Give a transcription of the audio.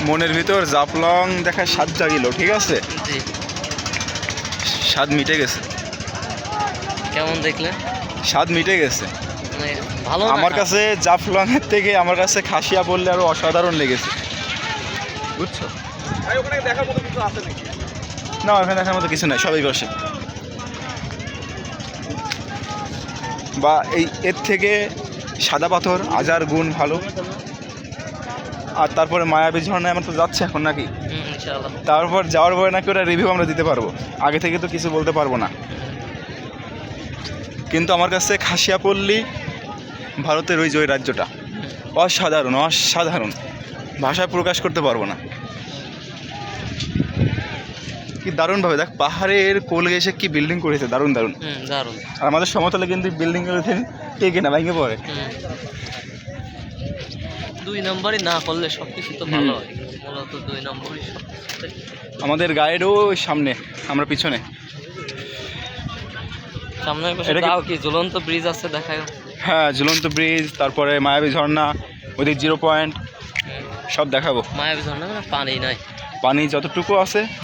মনের ভিতর জাফলং দেখার স্বাদ জাগিল, ঠিক আছে, জি। স্বাদ মিটে গেছে। কেমন দেখলেন? স্বাদ মিটে গেছে মানে ভালো আমার কাছে। জাফলংয়ের থেকে আমার কাছে খাসিয়া বললে আরো অসাধারণ লেগেছে, বুঝছো? না, ওখানে দেখার মতো কিছু নাই, সবাই বসে। বা এর থেকে সাদা পাথর হাজার গুণ ভালো। আর তারপরে মায়াবী ঝর্ণায় আমরা তো যাচ্ছি এখন নাকি, ইনশাআল্লাহ। তারপর যাওয়ার পরে নাকি ওরা রিভিউ আমরা দিতে পারবো, আগে থেকে তো কিছু বলতে পারবো না। কিন্তু আমার কাছে খাসিয়াপল্লী ভারতের ওই যে ওই রাজ্যটা অসাধারণ, অসাধারণ, ভাষায় প্রকাশ করতে পারবো না। কি দারুণভাবে দেখ, পাহাড়ের কোল ঘেঁষে কি বিল্ডিং করেছে, দারুণ দারুণ। দারুণ। আর আমাদের সমতলে কিন্তু বিল্ডিংগুলো টেকে না, ভেঙে পড়ে। 2 নম্বরই না করলে সব কিছু তো ভালো হয়, মূলত 2 নম্বরই সব। আমাদের গাইডও সামনে, আমরা পিছনে। সামনে এটা কি- তাও কি ঝুলন্ত ব্রিজ আছে দেখায়? হ্যাঁ, ঝুলন্ত ব্রিজ, তারপরে মায়াবী ঝর্ণা, ওদিক 0 পয়েন্ট সব দেখাবো। মায়াবী ঝর্ণা মানে পানি নাই, পানি যতটুকু আছে